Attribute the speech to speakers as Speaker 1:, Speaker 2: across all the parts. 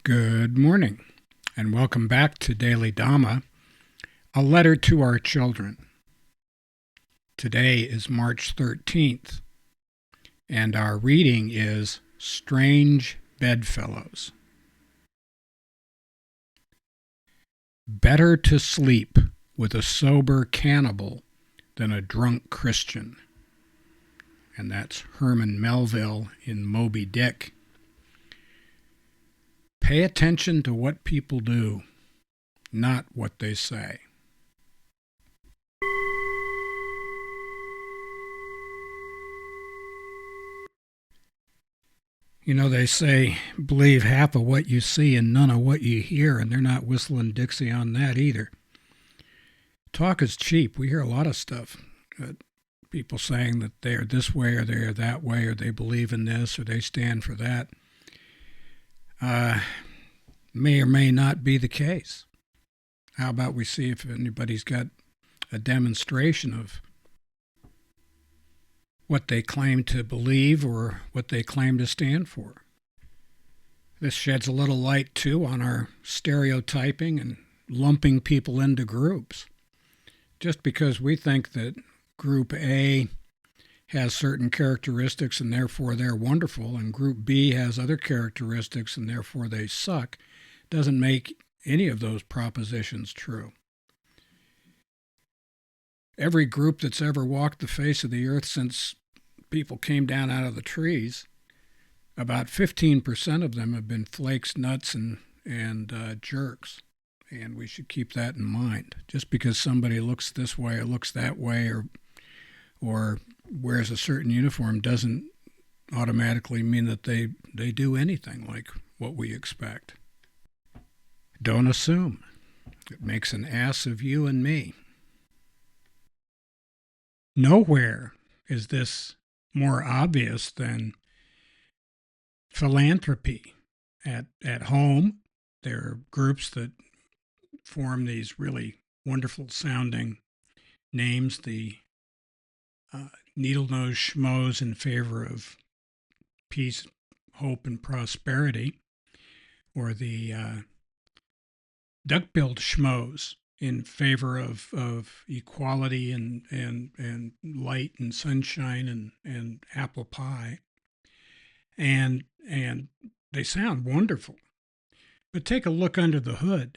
Speaker 1: Good morning, and welcome back to Daily Dhamma, a letter to our children. Today is March 13th, and our reading is Strange Bedfellows. Better to sleep with a sober cannibal than a drunk Christian. And that's Herman Melville in Moby Dick. Pay attention to what people do, not what they say. You know, they say, believe half of what you see and none of what you hear, and they're not whistling Dixie on that either. Talk is cheap. We hear a lot of stuff. People saying that they're this way or they're that way, or they believe in this or they stand for that. May or may not be the case. How about we see if anybody's got a demonstration of what they claim to believe or what they claim to stand for. This sheds a little light, too, on our stereotyping and lumping people into groups. Just because we think that Group A has certain characteristics and therefore they're wonderful, and Group B has other characteristics and therefore they suck, doesn't make any of those propositions true. Every group that's ever walked the face of the earth since people came down out of the trees, about 15% of them have been flakes, nuts, and jerks. And we should keep that in mind. Just because somebody looks this way or looks that way or wears a certain uniform doesn't automatically mean that they do anything like what we expect. Don't assume. It makes an ass of you and me. Nowhere is this more obvious than philanthropy. At home, there are groups that form these really wonderful sounding names, the needle-nosed schmoes in favor of peace, hope, and prosperity, or the duck-billed schmoes in favor of equality and light and sunshine and apple pie. And they sound wonderful. But take a look under the hood.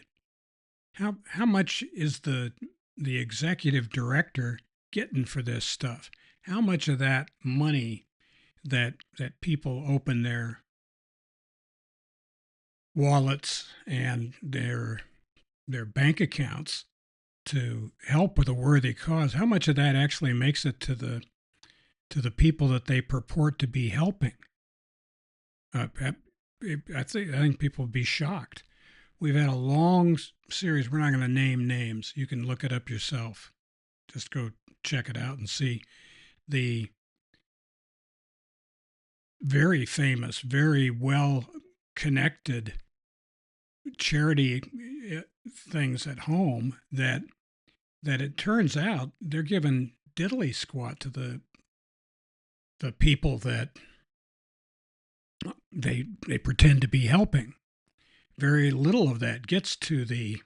Speaker 1: How much is the executive director getting for this stuff? How much of that money that people open their wallets and their bank accounts to help with a worthy cause, how much of that actually makes it to the people that they purport to be helping? I think people would be shocked. We've had a long series. We're not going to name names. You can look it up yourself. Just go check it out and see the very famous, very well connected charity things at home that it turns out they're giving diddly squat to the people that they pretend to be helping. Very little of that gets to the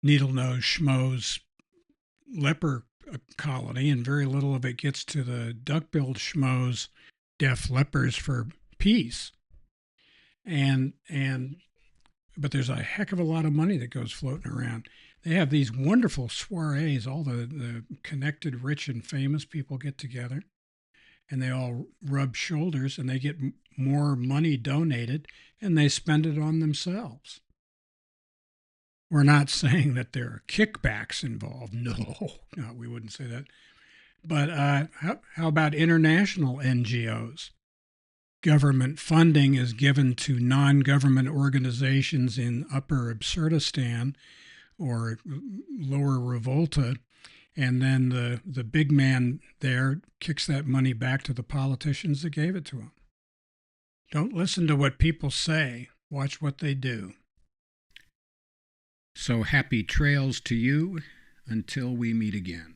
Speaker 1: needle-nosed schmoes leper colony, and very little of it gets to the duck-billed schmoes deaf lepers for peace. But there's a heck of a lot of money that goes floating around. They have these wonderful soirees. All the connected, rich, and famous people get together, and they all rub shoulders, and they get more money donated, and they spend it on themselves. We're not saying that there are kickbacks involved. No, we wouldn't say that. But how about international NGOs? Government funding is given to non-government organizations in Upper Absurdistan or Lower Revolta, and then the big man there kicks that money back to the politicians that gave it to him. Don't listen to what people say. Watch what they do. So happy trails to you until we meet again.